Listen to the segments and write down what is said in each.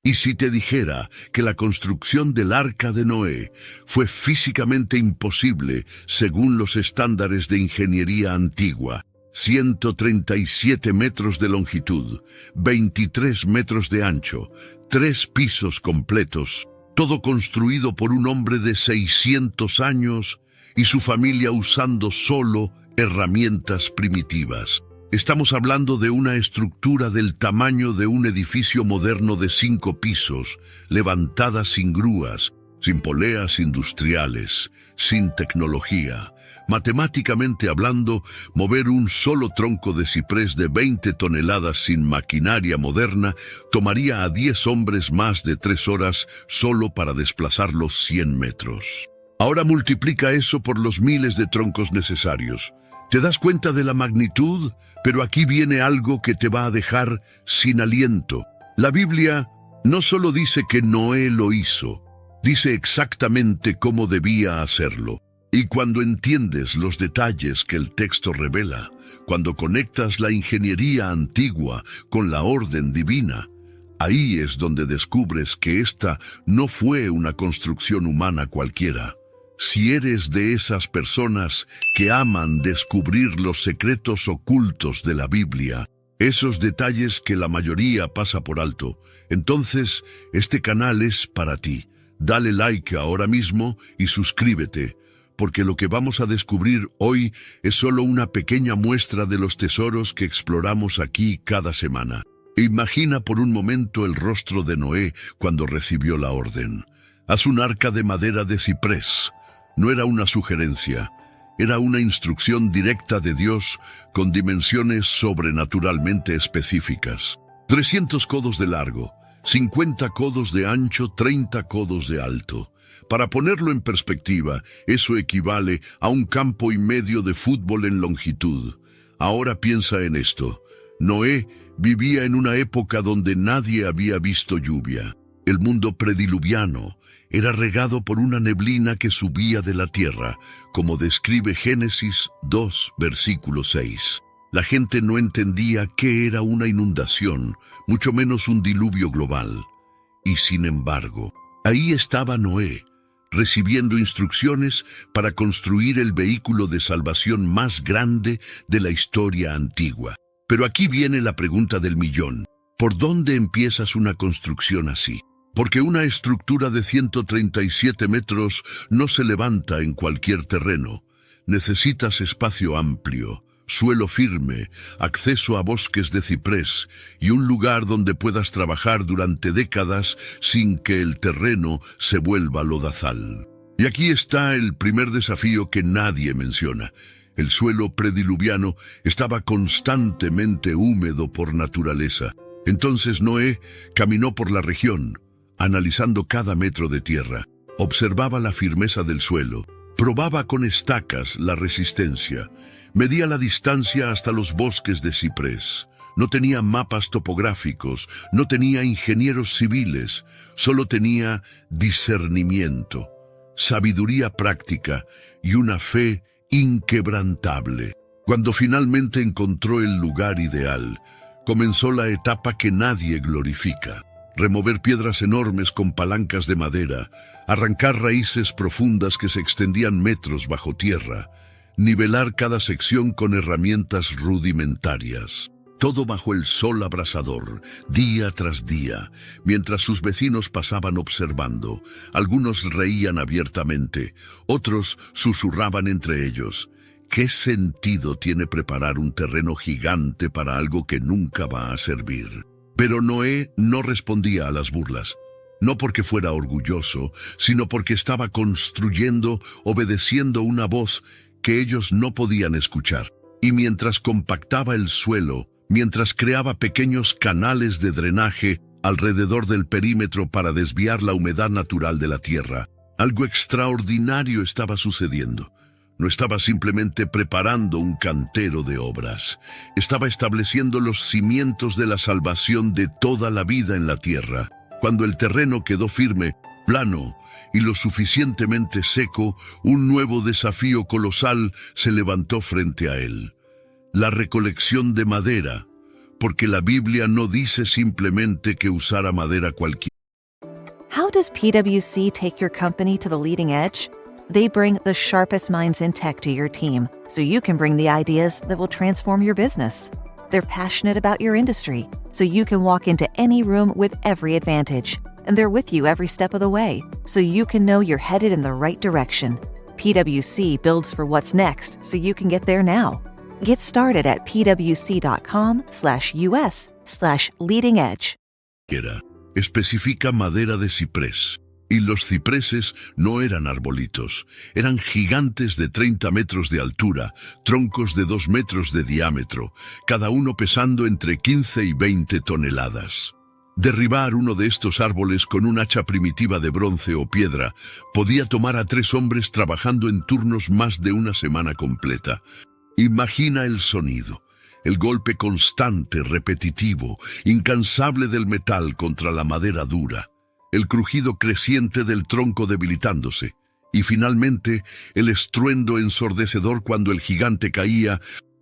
Y si te dijera que la construcción del Arca de Noé fue físicamente imposible según los estándares de ingeniería antigua, 137 metros de longitud, 23 metros de ancho, 3 pisos completos, todo construido por un hombre de 600 años y su familia usando solo herramientas primitivas. Estamos hablando de una estructura del tamaño de un edificio moderno de 5 pisos, levantada sin grúas, sin poleas industriales, sin tecnología. Matemáticamente hablando, mover un solo tronco de ciprés de 20 toneladas sin maquinaria moderna tomaría a 10 hombres más de 3 horas solo para desplazar los 100 metros. Ahora multiplica eso por los miles de troncos necesarios. ¿Te das cuenta de la magnitud? Pero aquí viene algo que te va a dejar sin aliento. La Biblia no solo dice que Noé lo hizo, dice exactamente cómo debía hacerlo. Y cuando entiendes los detalles que el texto revela, cuando conectas la ingeniería antigua con la orden divina, ahí es donde descubres que esta no fue una construcción humana cualquiera. Si eres de esas personas que aman descubrir los secretos ocultos de la Biblia, esos detalles que la mayoría pasa por alto, entonces este canal es para ti. Dale like ahora mismo y suscríbete, porque lo que vamos a descubrir hoy es solo una pequeña muestra de los tesoros que exploramos aquí cada semana. Imagina por un momento el rostro de Noé cuando recibió la orden. Haz un arca de madera de ciprés. No era una sugerencia, era una instrucción directa de Dios con dimensiones sobrenaturalmente específicas. 300 codos de largo, 50 codos de ancho, 30 codos de alto. Para ponerlo en perspectiva, eso equivale a un campo y medio de fútbol en longitud. Ahora piensa en esto. Noé vivía en una época donde nadie había visto lluvia. El mundo prediluviano era regado por una neblina que subía de la tierra, como describe Génesis 2, versículo 6. La gente no entendía qué era una inundación, mucho menos un diluvio global. Y sin embargo, ahí estaba Noé, recibiendo instrucciones para construir el vehículo de salvación más grande de la historia antigua. Pero aquí viene la pregunta del millón. ¿Por dónde empiezas una construcción así? Porque una estructura de 137 metros no se levanta en cualquier terreno. Necesitas espacio amplio, suelo firme, acceso a bosques de ciprés y un lugar donde puedas trabajar durante décadas sin que el terreno se vuelva lodazal. Y aquí está el primer desafío que nadie menciona. El suelo prediluviano estaba constantemente húmedo por naturaleza. Entonces Noé caminó por la región, analizando cada metro de tierra, observaba la firmeza del suelo, probaba con estacas la resistencia, medía la distancia hasta los bosques de ciprés. No tenía mapas topográficos, no tenía ingenieros civiles, solo tenía discernimiento, sabiduría práctica y una fe inquebrantable. Cuando finalmente encontró el lugar ideal, comenzó la etapa que nadie glorifica. Remover piedras enormes con palancas de madera, arrancar raíces profundas que se extendían metros bajo tierra, nivelar cada sección con herramientas rudimentarias. Todo bajo el sol abrasador, día tras día, mientras sus vecinos pasaban observando. Algunos reían abiertamente, otros susurraban entre ellos. ¿Qué sentido tiene preparar un terreno gigante para algo que nunca va a servir? Pero Noé no respondía a las burlas, no porque fuera orgulloso, sino porque estaba construyendo, obedeciendo una voz que ellos no podían escuchar. Y mientras compactaba el suelo, mientras creaba pequeños canales de drenaje alrededor del perímetro para desviar la humedad natural de la tierra, algo extraordinario estaba sucediendo. No estaba simplemente preparando un cantero de obras, estaba estableciendo los cimientos de la salvación de toda la vida en la tierra. Cuando el terreno quedó firme, plano y lo suficientemente seco, un nuevo desafío colosal se levantó frente a él. La recolección de madera, porque la Biblia no dice simplemente que usara madera cualquiera. How does PwC take your company to the leading edge? They bring the sharpest minds in tech to your team, so you can bring the ideas that will transform your business. They're passionate about your industry, so you can walk into any room with every advantage. And they're with you every step of the way, so you can know you're headed in the right direction. PwC builds for what's next, so you can get there now. Get started at pwc.com/us/leading edge. Especifica madera de ciprés. Y los cipreses no eran arbolitos, eran gigantes de 30 metros de altura, troncos de 2 metros de diámetro, cada uno pesando entre 15 y 20 toneladas. Derribar uno de estos árboles con un hacha primitiva de bronce o piedra podía tomar a 3 hombres trabajando en turnos más de una semana completa. Imagina el sonido, el golpe constante, repetitivo, incansable del metal contra la madera dura, el crujido creciente del tronco debilitándose, y finalmente el estruendo ensordecedor cuando el gigante caía,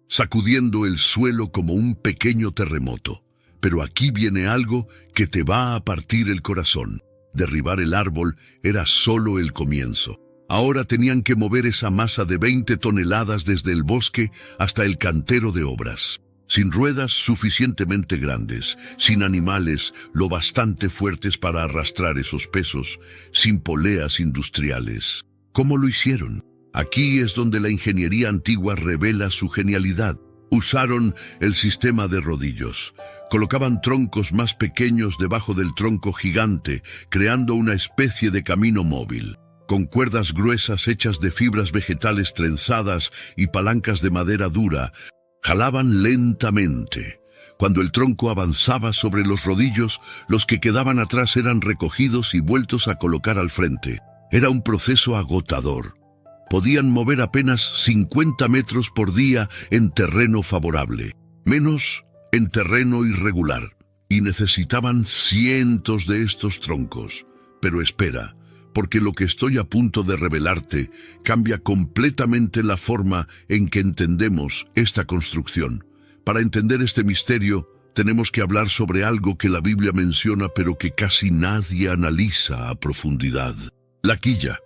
sacudiendo el suelo como un pequeño terremoto. Pero aquí viene algo que te va a partir el corazón. Derribar el árbol era solo el comienzo. Ahora tenían que mover esa masa de 20 toneladas desde el bosque hasta el cantero de obras. Sin ruedas suficientemente grandes, sin animales lo bastante fuertes para arrastrar esos pesos, sin poleas industriales. ¿Cómo lo hicieron? Aquí es donde la ingeniería antigua revela su genialidad. Usaron el sistema de rodillos. Colocaban troncos más pequeños debajo del tronco gigante, creando una especie de camino móvil. Con cuerdas gruesas hechas de fibras vegetales trenzadas y palancas de madera dura, jalaban lentamente. Cuando el tronco avanzaba sobre los rodillos, los que quedaban atrás eran recogidos y vueltos a colocar al frente. Era un proceso agotador. Podían mover apenas 50 metros por día en terreno favorable, menos en terreno irregular, y necesitaban cientos de estos troncos. Pero espera, porque lo que estoy a punto de revelarte cambia completamente la forma en que entendemos esta construcción. Para entender este misterio, tenemos que hablar sobre algo que la Biblia menciona pero que casi nadie analiza a profundidad. La quilla.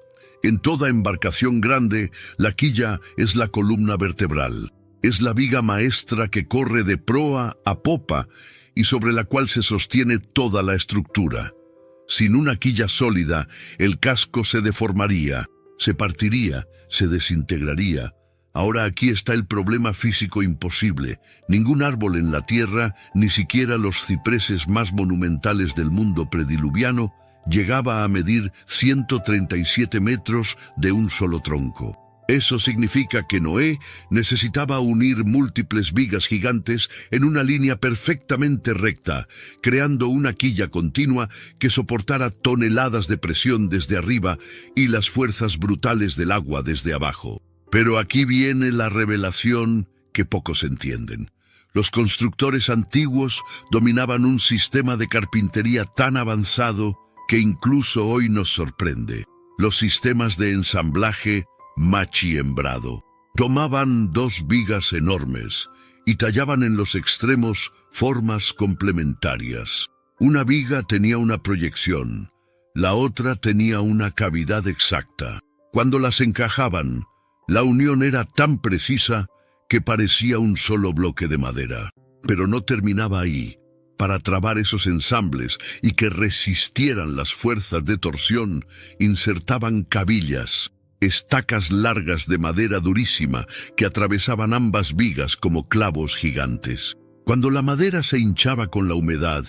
En toda embarcación grande, la quilla es la columna vertebral. Es la viga maestra que corre de proa a popa y sobre la cual se sostiene toda la estructura. Sin una quilla sólida, el casco se deformaría, se partiría, se desintegraría. Ahora aquí está el problema físico imposible. Ningún árbol en la tierra, ni siquiera los cipreses más monumentales del mundo prediluviano, llegaba a medir 137 metros de un solo tronco. Eso significa que Noé necesitaba unir múltiples vigas gigantes en una línea perfectamente recta, creando una quilla continua que soportara toneladas de presión desde arriba y las fuerzas brutales del agua desde abajo. Pero aquí viene la revelación que pocos entienden. Los constructores antiguos dominaban un sistema de carpintería tan avanzado que incluso hoy nos sorprende. Los sistemas de ensamblaje machiembrado. Tomaban 2 vigas enormes y tallaban en los extremos formas complementarias. Una viga tenía una proyección, la otra tenía una cavidad exacta. Cuando las encajaban, la unión era tan precisa que parecía un solo bloque de madera. Pero no terminaba ahí. Para trabar esos ensambles y que resistieran las fuerzas de torsión, insertaban cabillas, estacas largas de madera durísima que atravesaban ambas vigas como clavos gigantes. Cuando la madera se hinchaba con la humedad,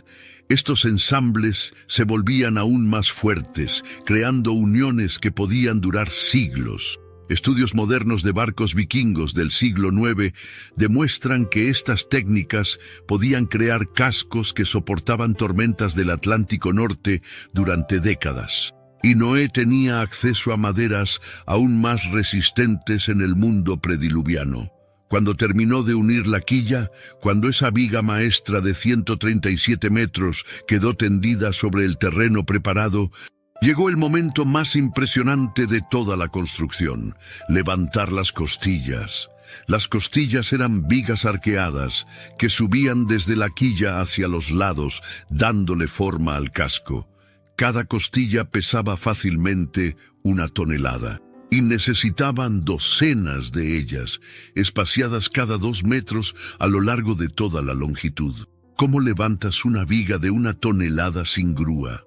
estos ensambles se volvían aún más fuertes, creando uniones que podían durar siglos. Estudios modernos de barcos vikingos del siglo IX demuestran que estas técnicas podían crear cascos que soportaban tormentas del Atlántico Norte durante décadas. Y Noé tenía acceso a maderas aún más resistentes en el mundo prediluviano. Cuando terminó de unir la quilla, cuando esa viga maestra de 137 metros quedó tendida sobre el terreno preparado, llegó el momento más impresionante de toda la construcción: levantar las costillas. Las costillas eran vigas arqueadas que subían desde la quilla hacia los lados, dándole forma al casco. Cada costilla pesaba fácilmente 1 tonelada, y necesitaban docenas de ellas, espaciadas cada 2 metros a lo largo de toda la longitud. ¿Cómo levantas una viga de 1 tonelada sin grúa?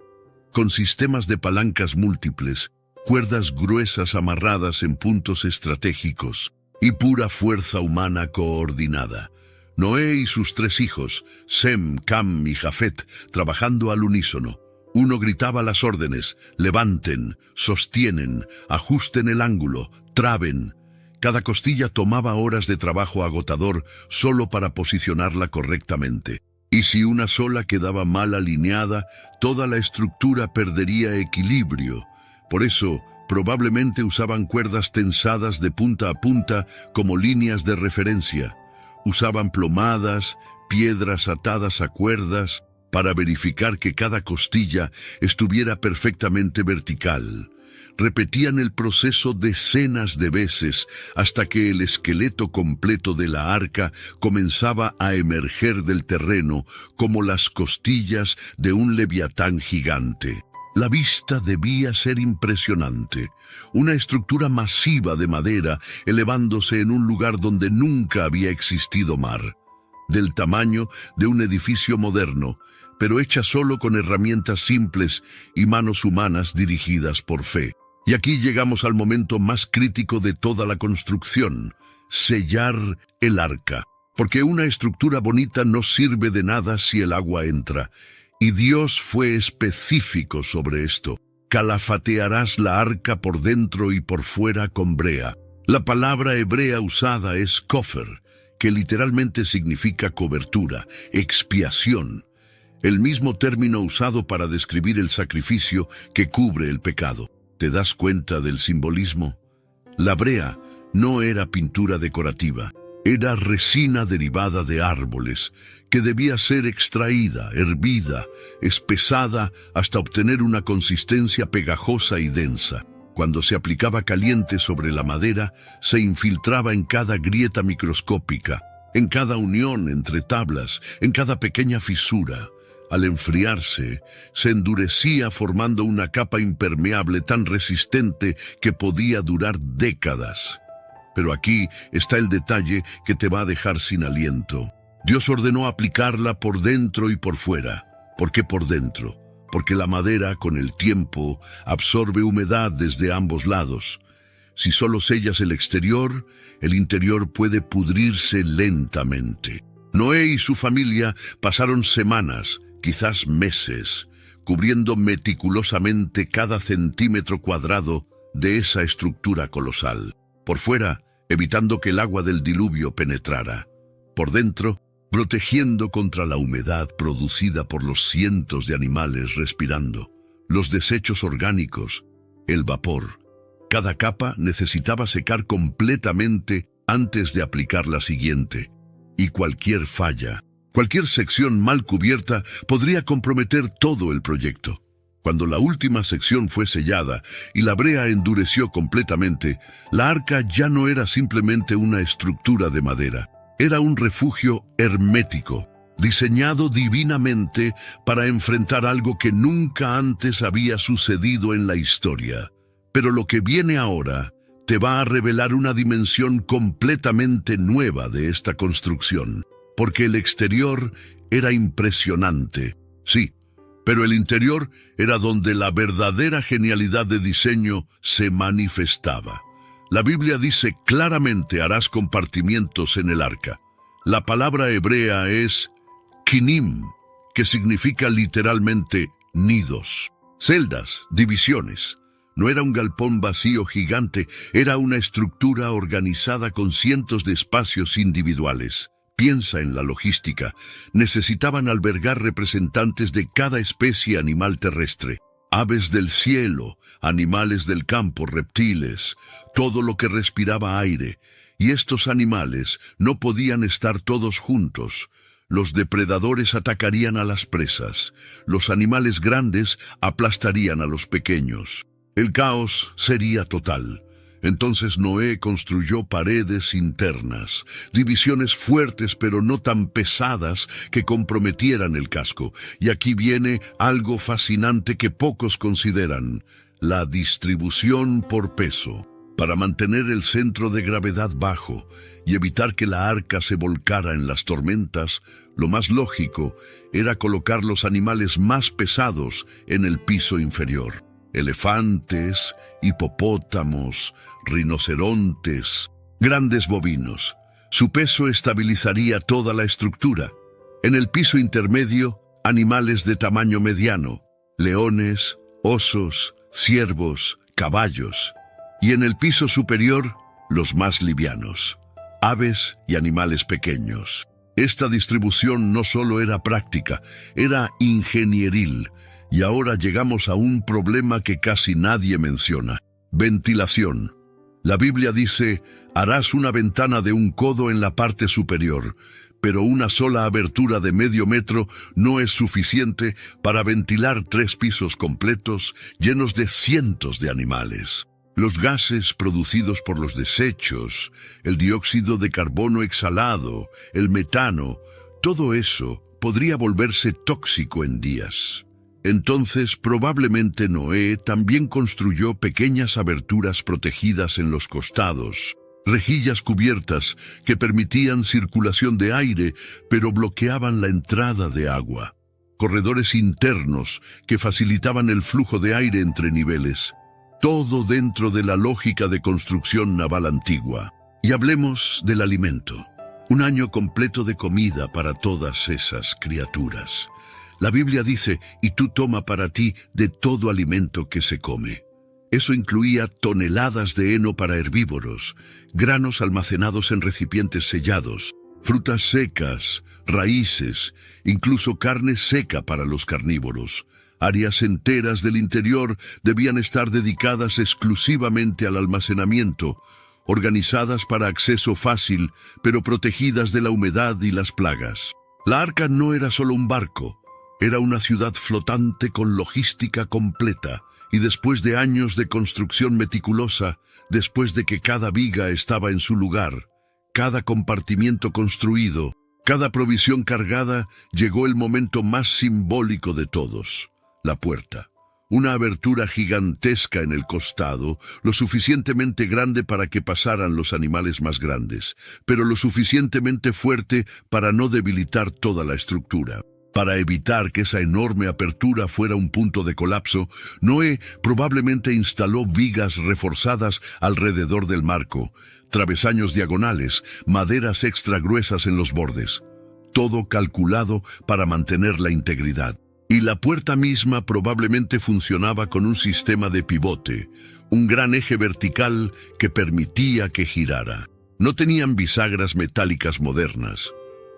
Con sistemas de palancas múltiples, cuerdas gruesas amarradas en puntos estratégicos y pura fuerza humana coordinada. Noé y sus 3 hijos, Sem, Cam y Jafet, trabajando al unísono. Uno gritaba las órdenes: levanten, sostienen, ajusten el ángulo, traben. Cada costilla tomaba horas de trabajo agotador solo para posicionarla correctamente. Y si una sola quedaba mal alineada, toda la estructura perdería equilibrio. Por eso, probablemente usaban cuerdas tensadas de punta a punta como líneas de referencia. Usaban plomadas, piedras atadas a cuerdas, para verificar que cada costilla estuviera perfectamente vertical. Repetían el proceso decenas de veces hasta que el esqueleto completo de la arca comenzaba a emerger del terreno como las costillas de un leviatán gigante. La vista debía ser impresionante, una estructura masiva de madera elevándose en un lugar donde nunca había existido mar, del tamaño de un edificio moderno, pero hecha solo con herramientas simples y manos humanas dirigidas por fe. Y aquí llegamos al momento más crítico de toda la construcción: sellar el arca. Porque una estructura bonita no sirve de nada si el agua entra. Y Dios fue específico sobre esto: calafatearás la arca por dentro y por fuera con brea. La palabra hebrea usada es kofer, que literalmente significa cobertura, expiación. El mismo término usado para describir el sacrificio que cubre el pecado. ¿Te das cuenta del simbolismo? La brea no era pintura decorativa, era resina derivada de árboles, que debía ser extraída, hervida, espesada hasta obtener una consistencia pegajosa y densa. Cuando se aplicaba caliente sobre la madera, se infiltraba en cada grieta microscópica, en cada unión entre tablas, en cada pequeña fisura. Al enfriarse, se endurecía formando una capa impermeable tan resistente que podía durar décadas. Pero aquí está el detalle que te va a dejar sin aliento. Dios ordenó aplicarla por dentro y por fuera. ¿Por qué por dentro? Porque la madera, con el tiempo, absorbe humedad desde ambos lados. Si solo sellas el exterior, el interior puede pudrirse lentamente. Noé y su familia pasaron semanas, quizás meses, cubriendo meticulosamente cada centímetro cuadrado de esa estructura colosal. Por fuera, evitando que el agua del diluvio penetrara. Por dentro, protegiendo contra la humedad producida por los cientos de animales respirando, los desechos orgánicos, el vapor. Cada capa necesitaba secar completamente antes de aplicar la siguiente. Y cualquier falla, cualquier sección mal cubierta podría comprometer todo el proyecto. Cuando la última sección fue sellada y la brea endureció completamente, la arca ya no era simplemente una estructura de madera. Era un refugio hermético, diseñado divinamente para enfrentar algo que nunca antes había sucedido en la historia. Pero lo que viene ahora te va a revelar una dimensión completamente nueva de esta construcción. Porque el exterior era impresionante, sí, pero el interior era donde la verdadera genialidad de diseño se manifestaba. La Biblia dice claramente: harás compartimientos en el arca. La palabra hebrea es kinim, que significa literalmente nidos, celdas, divisiones. No era un galpón vacío gigante, era una estructura organizada con cientos de espacios individuales. Piensa en la logística. Necesitaban albergar representantes de cada especie animal terrestre. Aves del cielo, animales del campo, reptiles, todo lo que respiraba aire. Y estos animales no podían estar todos juntos. Los depredadores atacarían a las presas. Los animales grandes aplastarían a los pequeños. El caos sería total. Entonces Noé construyó paredes internas, divisiones fuertes pero no tan pesadas que comprometieran el casco. Y aquí viene algo fascinante que pocos consideran: la distribución por peso. Para mantener el centro de gravedad bajo y evitar que la arca se volcara en las tormentas, lo más lógico era colocar los animales más pesados en el piso inferior. Elefantes, hipopótamos, rinocerontes, grandes bovinos. Su peso estabilizaría toda la estructura. En el piso intermedio, animales de tamaño mediano, leones, osos, ciervos, caballos. Y en el piso superior, los más livianos, aves y animales pequeños. Esta distribución no solo era práctica, era ingenieril. Y ahora llegamos a un problema que casi nadie menciona: ventilación. La Biblia dice: harás una ventana de 1 codo en la parte superior, pero una sola abertura de medio metro no es suficiente para ventilar 3 pisos completos llenos de cientos de animales. Los gases producidos por los desechos, el dióxido de carbono exhalado, el metano, todo eso podría volverse tóxico en días. Entonces, probablemente Noé también construyó pequeñas aberturas protegidas en los costados, rejillas cubiertas que permitían circulación de aire, pero bloqueaban la entrada de agua, corredores internos que facilitaban el flujo de aire entre niveles. Todo dentro de la lógica de construcción naval antigua. Y hablemos del alimento. Un año completo de comida para todas esas criaturas. La Biblia dice: y tú toma para ti de todo alimento que se come. Eso incluía toneladas de heno para herbívoros, granos almacenados en recipientes sellados, frutas secas, raíces, incluso carne seca para los carnívoros. Áreas enteras del interior debían estar dedicadas exclusivamente al almacenamiento, organizadas para acceso fácil, pero protegidas de la humedad y las plagas. La arca no era solo un barco, era una ciudad flotante con logística completa, y después de años de construcción meticulosa, después de que cada viga estaba en su lugar, cada compartimiento construido, cada provisión cargada, llegó el momento más simbólico de todos: la puerta. Una abertura gigantesca en el costado, lo suficientemente grande para que pasaran los animales más grandes, pero lo suficientemente fuerte para no debilitar toda la estructura. Para evitar que esa enorme apertura fuera un punto de colapso, Noé probablemente instaló vigas reforzadas alrededor del marco, travesaños diagonales, maderas extra gruesas en los bordes. Todo calculado para mantener la integridad. Y la puerta misma probablemente funcionaba con un sistema de pivote, un gran eje vertical que permitía que girara. No tenían bisagras metálicas modernas,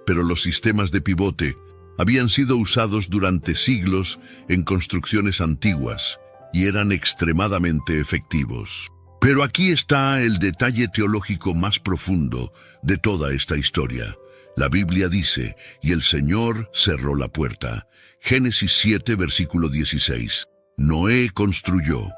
pero los sistemas de pivote habían sido usados durante siglos en construcciones antiguas y eran extremadamente efectivos. Pero aquí está el detalle teológico más profundo de toda esta historia. La Biblia dice: y el Señor cerró la puerta. Génesis 7, versículo 16. Noé construyó,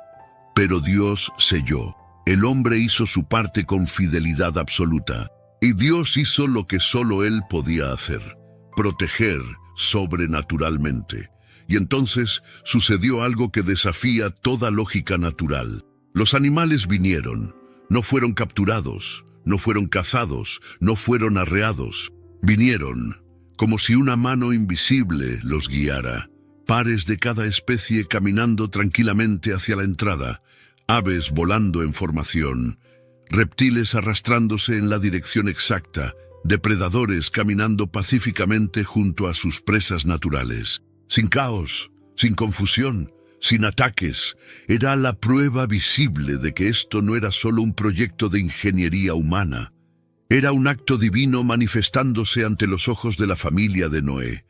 pero Dios selló. El hombre hizo su parte con fidelidad absoluta, y Dios hizo lo que solo Él podía hacer: proteger sobrenaturalmente. Y entonces sucedió algo que desafía toda lógica natural. Los animales vinieron, no fueron capturados, no fueron cazados, no fueron arreados. Vinieron como si una mano invisible los guiara, pares de cada especie caminando tranquilamente hacia la entrada, aves volando en formación, reptiles arrastrándose en la dirección exacta, depredadores caminando pacíficamente junto a sus presas naturales. Sin caos, sin confusión, sin ataques. Era la prueba visible de que esto no era solo un proyecto de ingeniería humana. Era un acto divino manifestándose ante los ojos de la familia de Noé.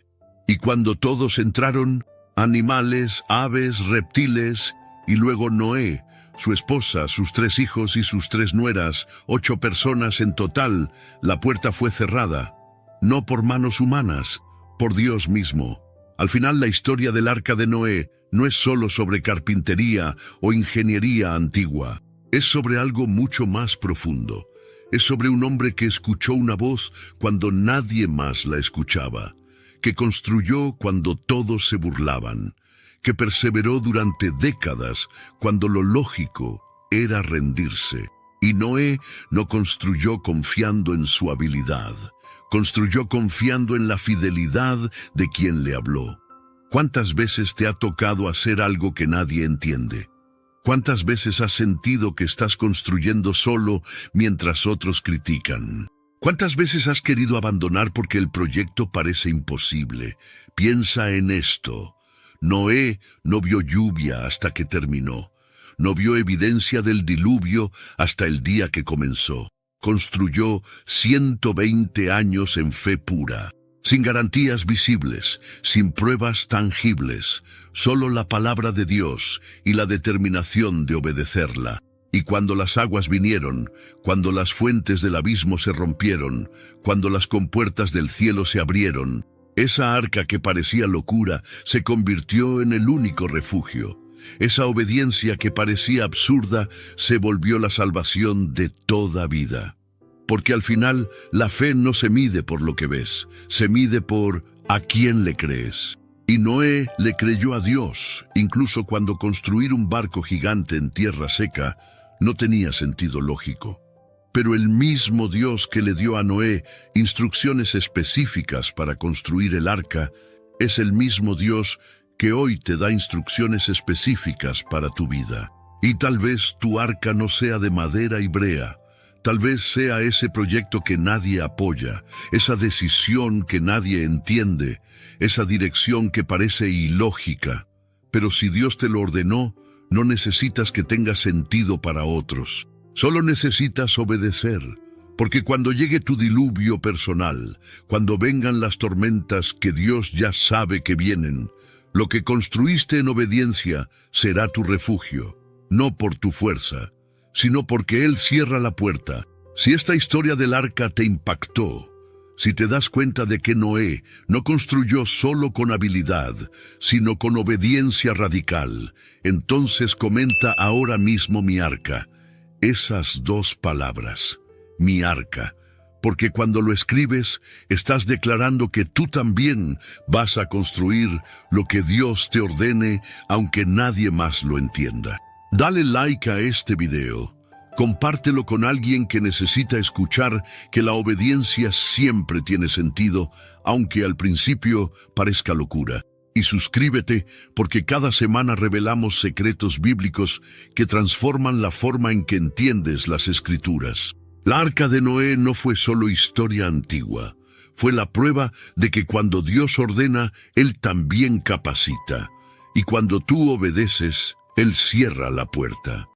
Y cuando todos entraron, animales, aves, reptiles, y luego Noé, su esposa, sus 3 hijos y sus 3 nueras, 8 personas en total, la puerta fue cerrada, no por manos humanas, por Dios mismo. Al final, la historia del arca de Noé no es solo sobre carpintería o ingeniería antigua. Es sobre algo mucho más profundo. Es sobre un hombre que escuchó una voz cuando nadie más la escuchaba, que construyó cuando todos se burlaban, que perseveró durante décadas cuando lo lógico era rendirse. Y Noé no construyó confiando en su habilidad, construyó confiando en la fidelidad de quien le habló. ¿Cuántas veces te ha tocado hacer algo que nadie entiende? ¿Cuántas veces has sentido que estás construyendo solo mientras otros critican? ¿Cuántas veces has querido abandonar porque el proyecto parece imposible? Piensa en esto. Noé no vio lluvia hasta que terminó. No vio evidencia del diluvio hasta el día que comenzó. Construyó 120 años en fe pura, sin garantías visibles, sin pruebas tangibles, solo la palabra de Dios y la determinación de obedecerla. Y cuando las aguas vinieron, cuando las fuentes del abismo se rompieron, cuando las compuertas del cielo se abrieron, esa arca que parecía locura se convirtió en el único refugio. Esa obediencia que parecía absurda se volvió la salvación de toda vida. Porque al final la fe no se mide por lo que ves, se mide por a quién le crees. Y Noé le creyó a Dios, incluso cuando construir un barco gigante en tierra seca no tenía sentido lógico. Pero el mismo Dios que le dio a Noé instrucciones específicas para construir el arca, es el mismo Dios que hoy te da instrucciones específicas para tu vida. Y tal vez tu arca no sea de madera y brea, tal vez sea ese proyecto que nadie apoya, esa decisión que nadie entiende, esa dirección que parece ilógica. Pero si Dios te lo ordenó, no necesitas que tenga sentido para otros. Solo necesitas obedecer, porque cuando llegue tu diluvio personal, cuando vengan las tormentas que Dios ya sabe que vienen, lo que construiste en obediencia será tu refugio, no por tu fuerza, sino porque Él cierra la puerta. Si esta historia del arca te impactó, si te das cuenta de que Noé no construyó solo con habilidad, sino con obediencia radical, entonces comenta ahora mismo mi arca. Esas dos palabras, mi arca, porque cuando lo escribes, estás declarando que tú también vas a construir lo que Dios te ordene, aunque nadie más lo entienda. Dale like a este video. Compártelo con alguien que necesita escuchar que la obediencia siempre tiene sentido, aunque al principio parezca locura. Y suscríbete, porque cada semana revelamos secretos bíblicos que transforman la forma en que entiendes las Escrituras. La arca de Noé no fue solo historia antigua, fue la prueba de que cuando Dios ordena, Él también capacita. Y cuando tú obedeces, Él cierra la puerta.